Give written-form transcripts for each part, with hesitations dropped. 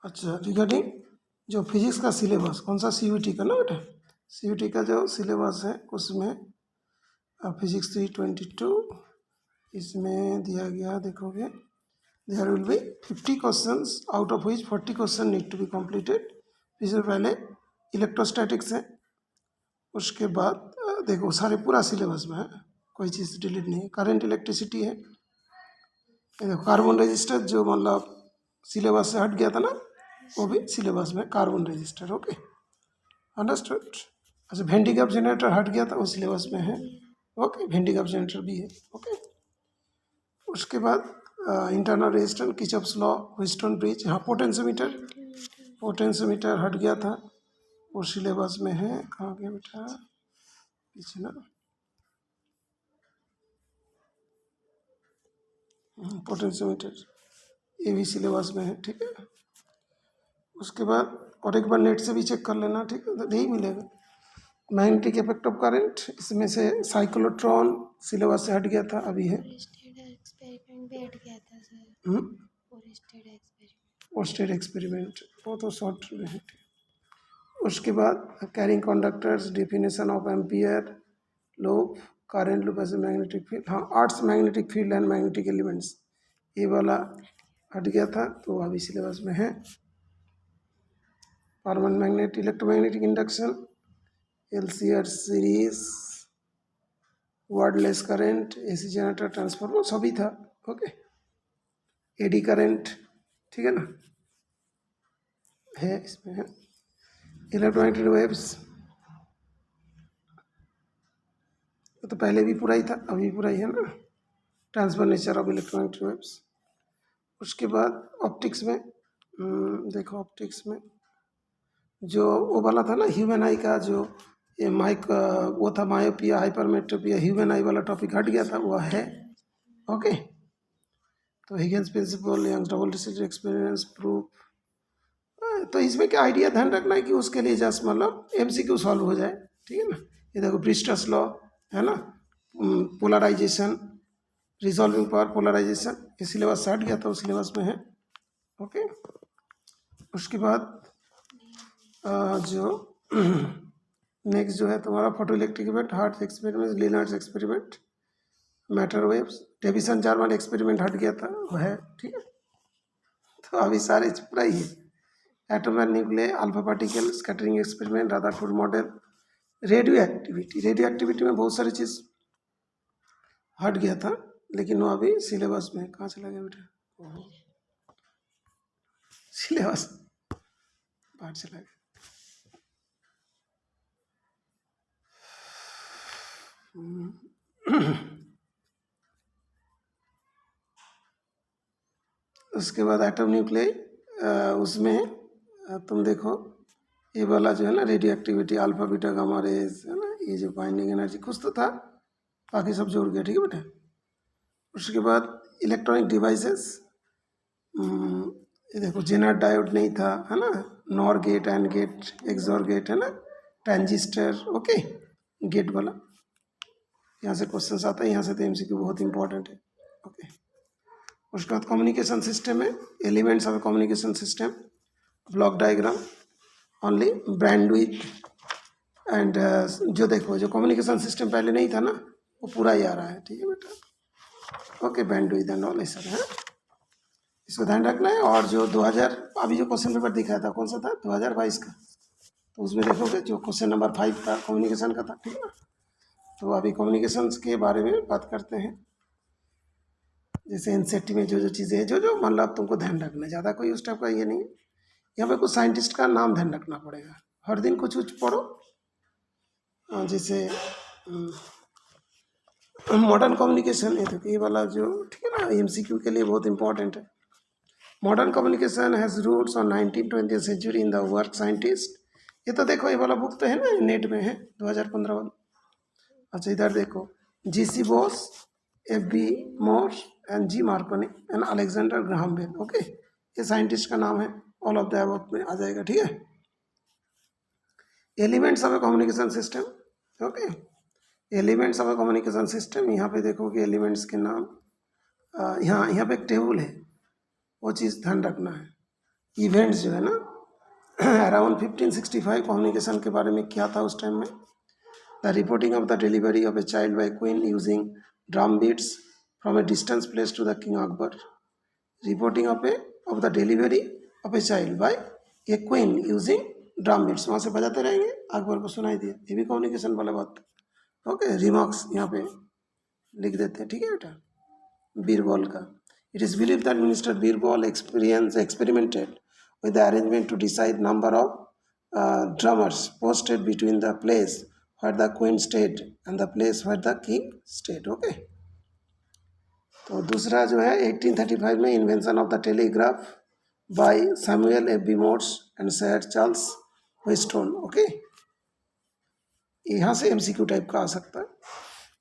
अच्छा, रिगार्डिंग जो फिजिक्स का सिलेबस कौन सा, सीयूटी का ना बेटा, सीयूटी का जो सिलेबस है उसमें फिजिक्स 322 इसमें दिया गया, देखोगे there will be 50 questions out of which 40 question need to be completed. इससे पहले इलेक्ट्रोस्टैटिक्स है, उसके बाद देखो सारे पूरा सिलेबस में है, कोई चीज़ डिलीट नहीं है। करंट इलेक्ट्रिसिटी है, ये देखो कार्बन रजिस्टर जो मतलब सिलेबस से हट गया था ना, वो भी सिलेबस में कार्बन रजिस्टर। Okay, understood. अच्छा, भेंडी गैप जनरेटर हट गया था, वो सिलेबस में है। ओके, भेंडी गैप जनरेटर भी है। ओके, उसके बाद internal resistance, Kirchhoff's law, Wheatstone bridge. हाँ, पोटेंशियोमीटर, पोटेंशियोमीटर हट गया था, वो सिलेबस में है। कहाँ गया बेटा, पीछे ना, पोटेंशियोमीटर ये भी सिलेबस में है। ठीक है, उसके बाद और एक बार नेट से भी चेक कर लेना, ठीक है, तो यही मिलेगा। मैग्नेटिक इफेक्ट ऑफ करंट, इसमें से साइक्लोट्रॉन सिलेबस से हट गया था, अभी है। एक्सपेरिमेंट भी हट गया था सर। पोस्टेड एक्सपेरिमेंट वो तो शॉर्ट में है। उसके बाद carrying conductors, definition of ampere loop, current loop as a magnetic field. हाँ, earth's magnetic field and magnetic elements, ये वाला हट गया था, तो अभी सिलेबस में है। Permanent magnet, electromagnetic induction, LCR series, wordless current, AC generator, transformer, सभी था। ओके, एडी करंट, ठीक है ना, है इसमें है। इलेक्ट्रोमैग्नेटिक वेव्स तो पहले भी पूरा ही था, अभी पूरा ही है ना, transfer nature of electromagnetic waves. उसके बाद ऑप्टिक्स में देखो, ऑप्टिक्स में जो वो वाला था ना ह्यूमन आई का, जो ये माइक वो था, मायोपिया, हाइपरमेट्रोपिया, ह्यूमन आई वाला टॉपिक हट गया था, वो है। ओके, तो Huygens principle, Young's double slit experience proof. तो इसमें क्या आइडिया ध्यान रखना है कि उसके लिए जस्ट मतलब एमसीक्यू सॉल्व हो जाए, ठीक है ना। ये देखो ब्रिस्टस लॉ है ना, पोलराइजेशन, रिजॉल्विंग पावर, पोलराइजेशन, ये सिलेबस हट गया था, उस सिलेबस में है। ओके, उसके बाद जो नेक्स्ट जो है तुम्हारा photo electric event, Hertz experiment, Lenard's experiment, matter waves, Davisson Germer experiment हट गया था, वो है। ठीक है, तो अभी सारे पूरा ही है। Atom and nuclear, alpha particle, scattering experiment, Rutherford model, radio activity. Radio activity में बहुत सारी चीज़ हट गया था, लेकिन वो अभी सिलेबस में। कहाँ चला गया बेटा, सिलेबस बाहर चला गया। उसके बाद एटम न्यूक्लियर, उसमें तुम देखो ये वाला जो है ना, radio activity, alpha beta gamma rays है ना, ये जो बाइंडिंग एनर्जी कुछ तो था, बाकी सब जोड़ गया। ठीक है बेटा, उसके बाद इलेक्ट्रॉनिक डिवाइसेस, ये देखो जेनर डायोड नहीं था, है ना, NOR gate, AND gate, XOR gate, है ना, ट्रांजिस्टर। ओके, गेट वाला यहाँ से क्वेश्चन आता है, यहाँ से तो एमसीक्यू बहुत इंपॉर्टेंट है। ओके, उसके बाद कम्युनिकेशन सिस्टम है, elements of communication system, block diagram, only bandwidth and जो देखो जो कम्युनिकेशन सिस्टम पहले नहीं था ना, वो पूरा ही आ रहा है। ठीक है बेटा, ओके, बैंडविड्थ एंड ऑल ऐसा है, इसको ध्यान रखना है। और जो 2000 अभी जो क्वेश्चन पेपर दिखाया था, कौन सा था, 2022 का, तो उसमें देखोगे जो क्वेश्चन नंबर 5 था कम्युनिकेशन का था। ठीक है ना, तो अभी कम्युनिकेशंस के बारे में बात करते हैं। जैसे एनसीईआरटी में जो जो चीज़ें हैं, जो जो मतलब तुमको ध्यान रखना है, ज़्यादा कोई उस टाइप का ये नहीं है। यहाँ पे कुछ साइंटिस्ट का नाम ध्यान रखना पड़ेगा, हर दिन कुछ कुछ पढ़ो। जैसे मॉडर्न कम्युनिकेशन है, तो ये वाला जो, ठीक है ना, एमसीक्यू के लिए बहुत इंपॉर्टेंट है। Modern communication has roots on 19th-20th century in the work scientist. ये तो देखो, ये वाला बुक तो है ना, नेट में है, 2015 वाला। अच्छा, इधर देखो, J C Bose, F B. Morse and G Marconi and Alexander Graham Bell. Okay, ये साइंटिस्ट का नाम है, ऑल ऑफ द अबव में आ जाएगा। ठीक है, elements of A communication system. Okay, elements of A communication system, यहाँ पे देखो कि एलिमेंट्स के नाम, यहाँ पे एक टेबल है, वो चीज़ ध्यान रखना है। इवेंट्स जो है ना, अराउंड 1565 कम्युनिकेशन के बारे में क्या था उस टाइम में। The reporting of the delivery of a child by queen using drum beats from a distance place to the king Akbar. Reporting of the delivery of a child by a queen using drum beats, वहाँ से बजाते रहेंगे, अकबर को सुनाई दिया, ये भी communication वाला बात। ओके, रिमार्क्स यहाँ पे लिख देते हैं, ठीक है बेटा, बीरबल का। It is believe that minister Birbal experimented with the arrangement to decide number of drummers posted between the place where the queen stayed and the place where the king stayed. Okay, तो दूसरा जो है 1835 में invention of the telegraph by Samuel A B Morse and Sir Charles Wheatstone. Okay, यहाँ से MCQ type का आ सकता है।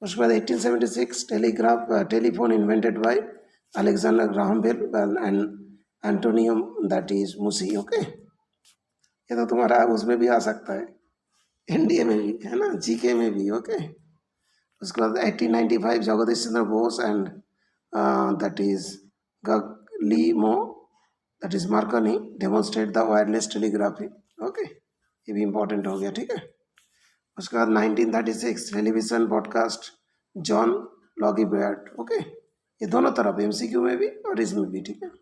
उसके बाद 1876 telephone invented by Alexander Graham Bell and Antonio that is Meucci. Okay, ये तो तुम्हारा उसमें भी आ सकता है, एनडीए में भी है ना, जीके में भी। ओके, उसके बाद 1895 Jagdish Chandra Bose and that is Guglielmo that is Marconi demonstrate the wireless telegraphy. Okay, ये भी इंपॉर्टेंट हो गया, ठीक है। उसके बाद 1936 टेलीविजन ब्रॉडकास्ट जॉन लॉगी बेयर्ड। ओके, ये दोनों तरफ एमसीक्यू में भी और इसमें भी, ठीक है।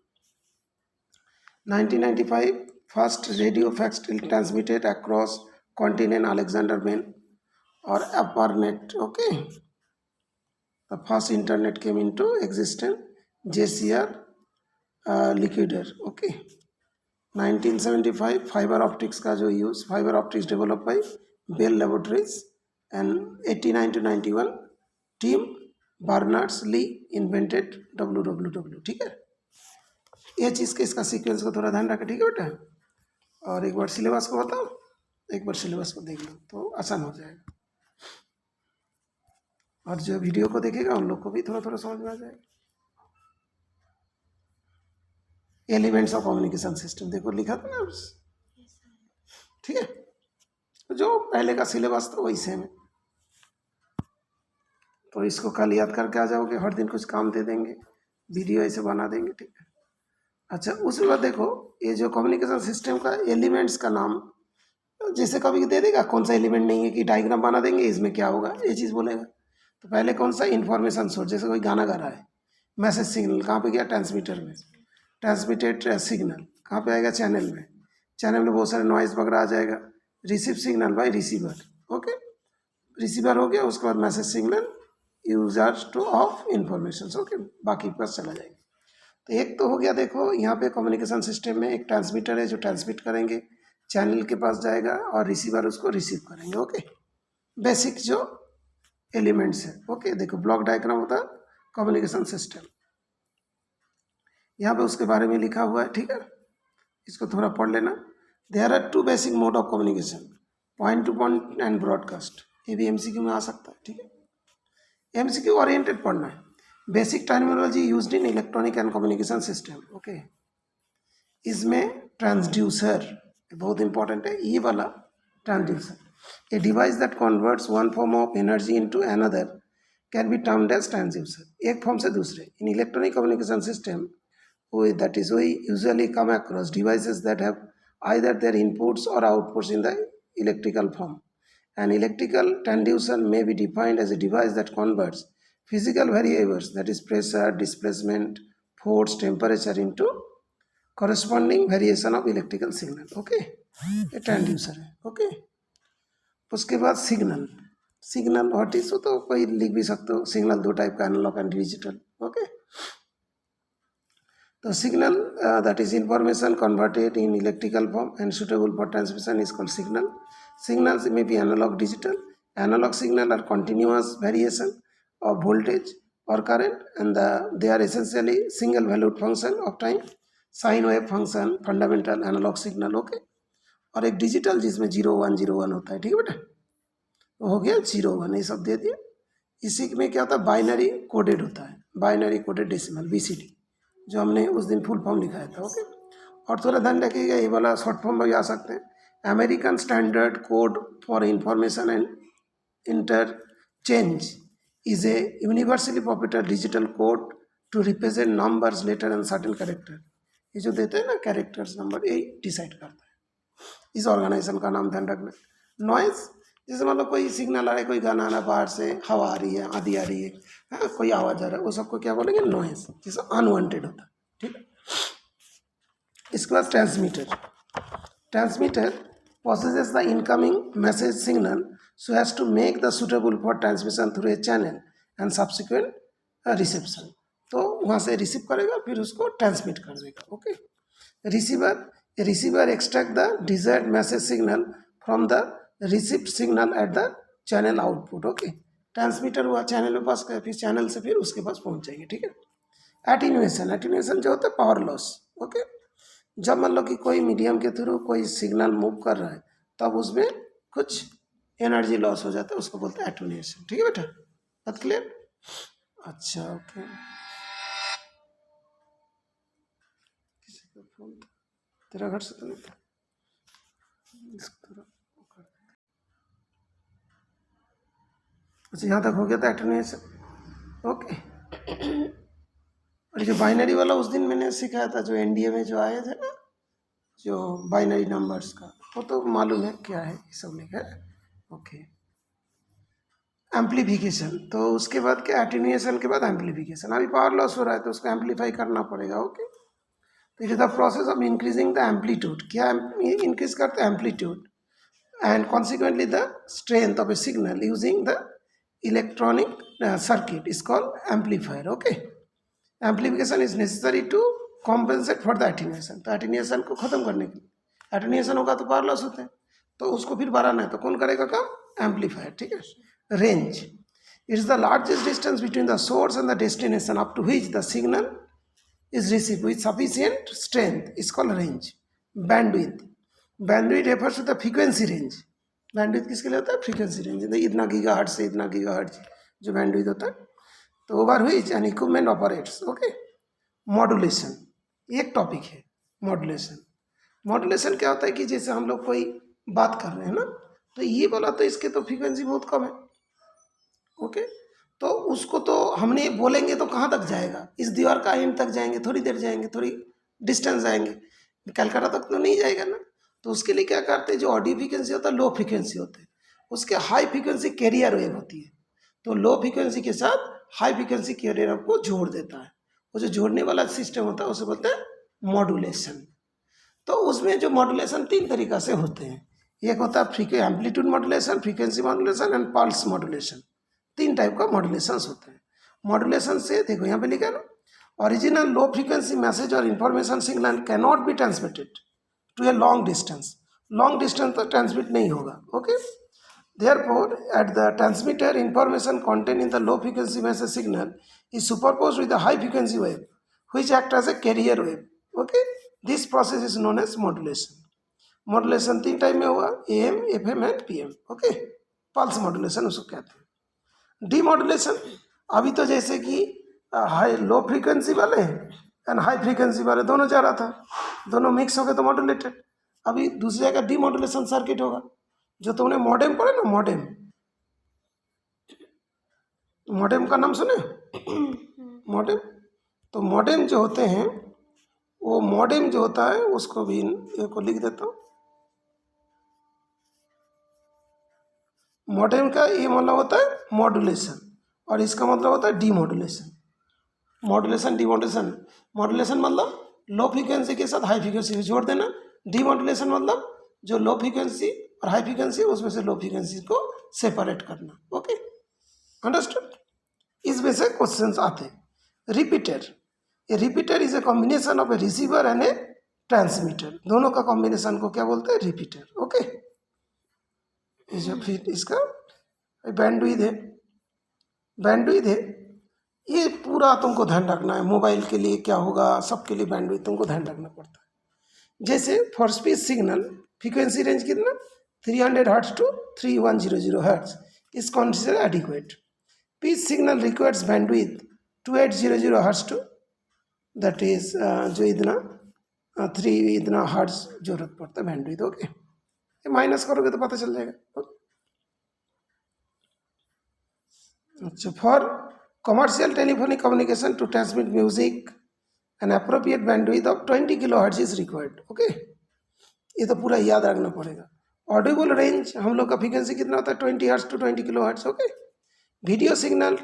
1995 first radio fax transmitted across continent Alexander Bell और ARPANET. Okay, the first internet came into existence JCR Licklider. Okay, 1975 fibre optics का जो use, fibre optics develop by Bell laboratories and 89 to 91 Tim Berners Lee invented WWW। ठीक है, ये चीज़ के इसका sequence को थोड़ा ध्यान रखें, ठीक है बेटा। और एक बार सिलेबस को बताओ, एक बार सिलेबस को देख लो तो आसान हो जाएगा, और जो वीडियो को देखेगा उन लोग को भी थोड़ा थोड़ा समझ में आ जाएगा। एलिमेंट्स ऑफ कम्युनिकेशन सिस्टम देखो लिखा था ना, ठीक है, जो पहले का सिलेबस था वही सेम है, तो इसको कल याद करके आ जाओगे, हर दिन कुछ काम दे देंगे, वीडियो ऐसे बना देंगे, ठीक है। अच्छा, उसके बाद देखो ये जो कम्युनिकेशन सिस्टम का एलिमेंट्स का नाम जैसे कभी दे देगा, कौन सा एलिमेंट नहीं है कि डायग्राम बना देंगे इसमें क्या होगा, ये चीज़ बोलेगा। तो पहले कौन सा इन्फॉर्मेशन सोर्स, जैसे कोई गाना गा रहा है, मैसेज सिग्नल कहाँ पे गया, ट्रांसमीटर में, ट्रांसमिटेड सिग्नल कहाँ पे आएगा, चैनल में, चैनल में बहुत सारे नॉइज वगैरह आ जाएगा, receive signal by receiver. Okay, receiver हो गया, उसके बाद message signal users to of information. Okay, बाकी पास चला जाएगा। तो एक तो हो गया, देखो यहाँ पे कम्युनिकेशन सिस्टम में एक ट्रांसमीटर है जो ट्रांसमिट करेंगे, चैनल के पास जाएगा और रिसीवर उसको रिसीव करेंगे। ओके, बेसिक जो एलिमेंट्स है। ओके, देखो ब्लॉक डायग्राम होता है कम्युनिकेशन सिस्टम, यहाँ पे उसके बारे में लिखा हुआ है, ठीक है, इसको थोड़ा पढ़ लेना। There are two basic mode of communication, point to point and broadcast. ये भी एमसीक्यू में आ सकता है, ठीक है, एमसीक्यू ओरिएंटेड पढ़ना है। Basic terminology used in electronic and communication system. Okay, इसमें ट्रांसड्यूसर बहुत इंपॉर्टेंट है, ये वाला transducer, a device that converts one form of energy into another can be termed as transducer. एक फॉर्म से दूसरे, in electronic communication system that is we usually come across devices that have either their inputs or outputs in the electrical form. An electrical transducer may be defined as a device that converts physical variables, that is pressure, displacement, force, temperature, into corresponding variation of electrical signal. Okay, ये transducer है। Okay, उसके बाद signal, signal what is, तो कोई लिख भी सकते हो, सिग्नल दो टाइप का, एनालॉग एंड डिजिटल। ओके, तो signal that is information converted in electrical form and suitable for transmission is called signal. Signals may be analog, digital. Analog signal are continuous variation of voltage or current, and they are essentially single valued function of time. Sine wave function fundamental analog signal। Okay, और एक digital जिसमें 0101 होता है, ठीक है बेटा, तो हो गया 01, ये सब दे दिया। इसी में क्या होता है, बाइनरी कोडेड होता है, बाइनरी कोडेड डेसिमल, BCD, जो हमने उस दिन फुल फॉर्म लिखाया था। ओके, और थोड़ा ध्यान रखिएगा, ये वाला शॉर्ट फॉर्म भी आ सकते हैं, American standard code for information and interchange is a universally popular digital code to represent numbers, letter and certain character. ये जो देते हैं ना कैरेक्टर्स नंबर, यही डिसाइड करता है। इस ऑर्गेनाइजेशन का नाम ध्यान रखना। नॉइज, जैसे मतलब कोई सिग्नल आ रहा है, कोई गाना आ रहा है, बाहर से हवा आ रही है, आंधी आ रही है, हाँ, कोई आवाज़ आ रहा है, वो सबको क्या बोलेंगे? नॉइज, जिसे अनवांटेड होता है। ठीक है। इसके बाद transmitter. Transmitter possesses the incoming message signal so as to make the suitable for transmission through a channel and subsequent reception. तो वहाँ से रिसीव करेगा, फिर उसको ट्रांसमिट कर देगा। Okay. Receiver extract the desired message signal from the received signal at the channel output. Okay. Transmitter हुआ, channel में पास कर, फिर चैनल से फिर उसके पास पहुँच जाएंगे। ठीक है। एटीन्यूएशन, एटीन्यूएशन जो होता है पावर लॉस। ओके। जब मान लो कि कोई मीडियम के थ्रू कोई सिग्नल मूव कर रहा है, तब उसमें कुछ एनर्जी लॉस हो जाता है, उसको बोलते हैं एटोन्यूएशन। ठीक है बेटा, बात क्लियर? अच्छा, ओके। किसी का फोन था, तेरा घर से तो नहीं था, इसको थोड़ा कर दे। अच्छा, यहाँ तक हो गया था एटोन्यूएशन। ओके। और जो बाइनरी वाला उस दिन मैंने सिखाया था, जो एनडीए में जो आए थे ना, जो बाइनरी नंबर्स का, वो तो मालूम है क्या है, ये सब लिखा है। ओके। एम्पलीफिकेशन, तो उसके बाद क्या, एटीन्यूएशन के बाद एम्पलीफिकेशन। अभी पावर लॉस हो रहा है तो उसको एम्पलीफाई करना पड़ेगा। ओके। तो it is the process of increasing the amplitude. क्या इंक्रीज करते हैं? Amplitude and consequently the strength of a signal using the electronic circuit is called amplifier. Okay. Amplification is necessary to compensate for the attenuation. तो attenuation को खत्म करने के लिए, attenuation होगा तो पावर लॉस होते हैं, तो उसको फिर बढ़ाना है, तो कौन करेगा काम? एम्पलीफायर। ठीक है। Range, it's the largest distance between the source and the destination up to which the signal is received with sufficient strength is called range. Bandwidth, bandwidth refers to the frequency range. bandwidth किसके लिए होता है? frequency range, इतना gigahertz से इतना gigahertz जो bandwidth होता है। तो over which N equipment operates. Okay. Modulation, एक टॉपिक है मॉड्यूलेशन। मॉड्यूलेशन क्या होता है कि जैसे हम लोग कोई बात कर रहे हैं ना, तो ये बोला तो इसके तो फ्रीक्वेंसी बहुत कम है। ओके। तो उसको तो हमने बोलेंगे तो कहाँ तक जाएगा? इस दीवार का एंड तक जाएंगे, थोड़ी देर जाएंगे, थोड़ी डिस्टेंस जाएंगे, कलकत्ता तक तो नहीं जाएगा ना। तो उसके लिए क्या करते हैं, जो ऑडियो फ्रीक्वेंसी होता है लो फ्रीक्वेंसी होते हैं, उसके हाई फ्रीक्वेंसी कैरियर वेव होती है, तो लो फ्रीक्वेंसी के साथ हाई फ्रीक्वेंसी कैरियर वेव को जोड़ देता है। वो जो जोड़ने वाला सिस्टम होता है उसे बोलते हैं मॉड्यूलेशन। तो उसमें जो मॉड्यूलेशन तीन तरीका से होते हैं। एक होता है amplitude modulation, frequency modulation and pulse modulation. तीन टाइप का मॉड्यूलेशंस होते हैं। मॉड्यूलेशन से देखो यहाँ पे लिखा है ना, original low frequency message or information signal can not be transmitted to a long distance. Long distance तक ट्रांसमिट नहीं होगा। Okay. Therefore at the transmitter information content in the low frequency message signal is superposed with the high frequency wave which act as a carrier wave. Okay. This process is known as modulation. Modulation तीन type में हुआ, AM, FM and PM। Okay. Pulse modulation उसको कहते हैं। Demodulation, अभी तो जैसे कि हाई लो फ्रीक्वेंसी वाले एंड हाई फ्रीक्वेंसी वाले दोनों जा रहा था, दोनों मिक्स हो गए तो मॉड्यूलेटेड। अभी दूसरी जगह डीमॉड्यूलेशन सर्किट होगा। जो तुमने मॉडेम पढ़े ना, मॉडेम, मॉडेम का नाम सुने? मॉडेम, तो मॉडेम जो होते हैं, वो मॉडेम जो होता है उसको भी एक को लिख देता हूँ। मॉडेम का ये मतलब होता है मॉड्यूलेशन, और इसका मतलब होता है डीमॉड्यूलेशन। मॉड्यूलेशन, डीमॉड्यूलेशन, मॉड्यूलेशन मतलब लो फ्रीक्वेंसी के साथ हाई फ्रीक्वेंसी को जोड़ देना। डीमॉड्यूलेशन मतलब जो लो फ्रीक्वेंसी और हाई फ्रीक्वेंसी उसमें से लो फ्रीक्वेंसी को सेपरेट करना। Okay, understood? इसमें से क्वेश्चंस आते हैं। Repeater, A repeater is a combination of A receiver and A transmitter. दोनों का कॉम्बिनेशन को क्या बोलते हैं? रिपीटर। ओके। फिर इसका बैंडविड्थ है, बैंडविड्थ है, ये पूरा तुमको ध्यान रखना है। मोबाइल के लिए क्या होगा, सबके लिए बैंडविड्थ तुमको ध्यान रखना पड़ता है। जैसे for speech signal frequency range कितना, 300 hertz to 3100 hertz is considered adequate. Pitch signal requires bandwidth 2800 hertz to that is जो इतना 3 इतना हर्ट्ज जरूरत पड़ता है बैंडविड्थ। ओके, ये माइनस करोगे तो पता चल जाएगा। अच्छा, for commercial telephonic communication to transmit music an appropriate bandwidth of 20 kilohertz is required. Okay, ये तो पूरा याद रखना पड़ेगा। ऑडिबल रेंज हम लोग का फ्रीक्वेंसी कितना होता है 20 hertz to 20 kilo hertz. Okay, video signal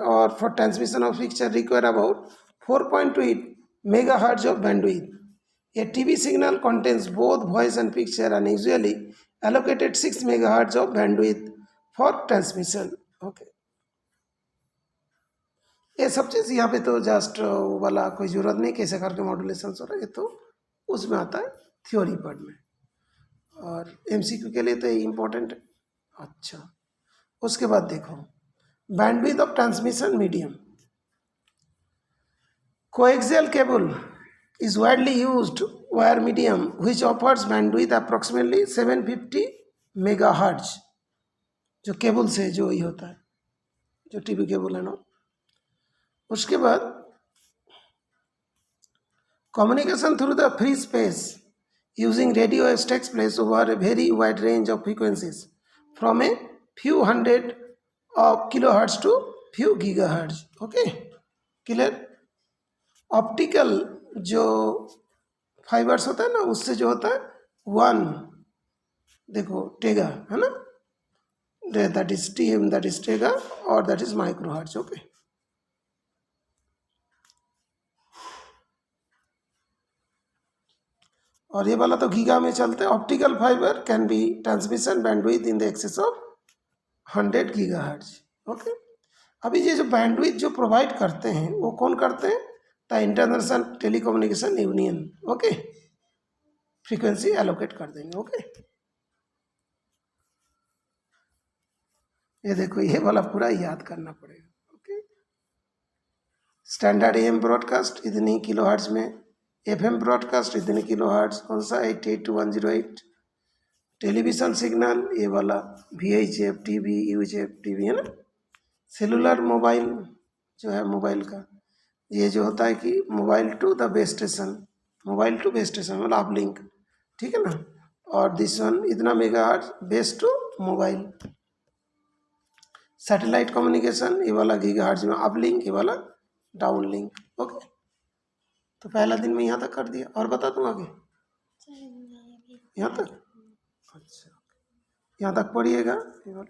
और for transmission of picture require about 4.8 mega hertz of bandwidth. A TV signal contains both voice and picture and usually allocated 6 megahertz of bandwidth for transmission. Okay. ये सब चीज़ यहाँ पे तो just वो वाला कोई ज़रूरत नहीं कैसे करके मॉड्यूलेशन हो रहा है, ये तो उसमें आता है थ्योरी पार्ट में, और MCQ के लिए तो ये इम्पोर्टेंट है। अच्छा, उसके बाद देखो bandwidth of transmission medium. Coaxial cable is widely used wire medium which offers bandwidth approximately 750 megahertz। जो केबल से जो ही होता है, जो टीवी केबल है ना। उसके बाद communication through the free space using radio waves takes place over a very wide range of frequencies from a few hundred of kilohertz to few gigahertz। Okay, clear. Optical जो fibres होता है ना, उससे जो होता है 1, देखो टेगा है ना, that is TM, that is tera और that is micro hertz. Okay, और ये वाला तो गीगा में चलते हैं। Optical fibre can be transmission bandwidth in the excess of 100 gigahertz. Okay, अभी ये जो बैंडविड्थ जो प्रोवाइड करते हैं वो कौन करते हैं? The international telecommunication union. Okay, frequency allocate कर देंगे। ओके, ये देखो ये वाला पूरा याद करना पड़ेगा। ओके, स्टैंडर्ड AM ब्रॉडकास्ट इतनी किलोहर्ट्ज में, FM ब्रॉडकास्ट इतने किलोहर्ट्ज, कौन सा 88 to 108। टेलीविज़न सिग्नल ये वाला VHF TV, UHF TV है ना। सेलुलर मोबाइल जो है मोबाइल का, ये जो होता है कि mobile to the base station, mobile to base station मतलब आप लिंक, ठीक है ना। और दिस वन इतना megahertz base to mobile. Satellite communication ये वाला गीगाहर्ट्ज में अप लिंक, ये वाला डाउन लिंक। ओके, तो पहला दिन में यहाँ तक कर दिया, और बता दूँ आगे यहाँ तक। अच्छा, यहाँ तक पढ़िएगा ये वाला।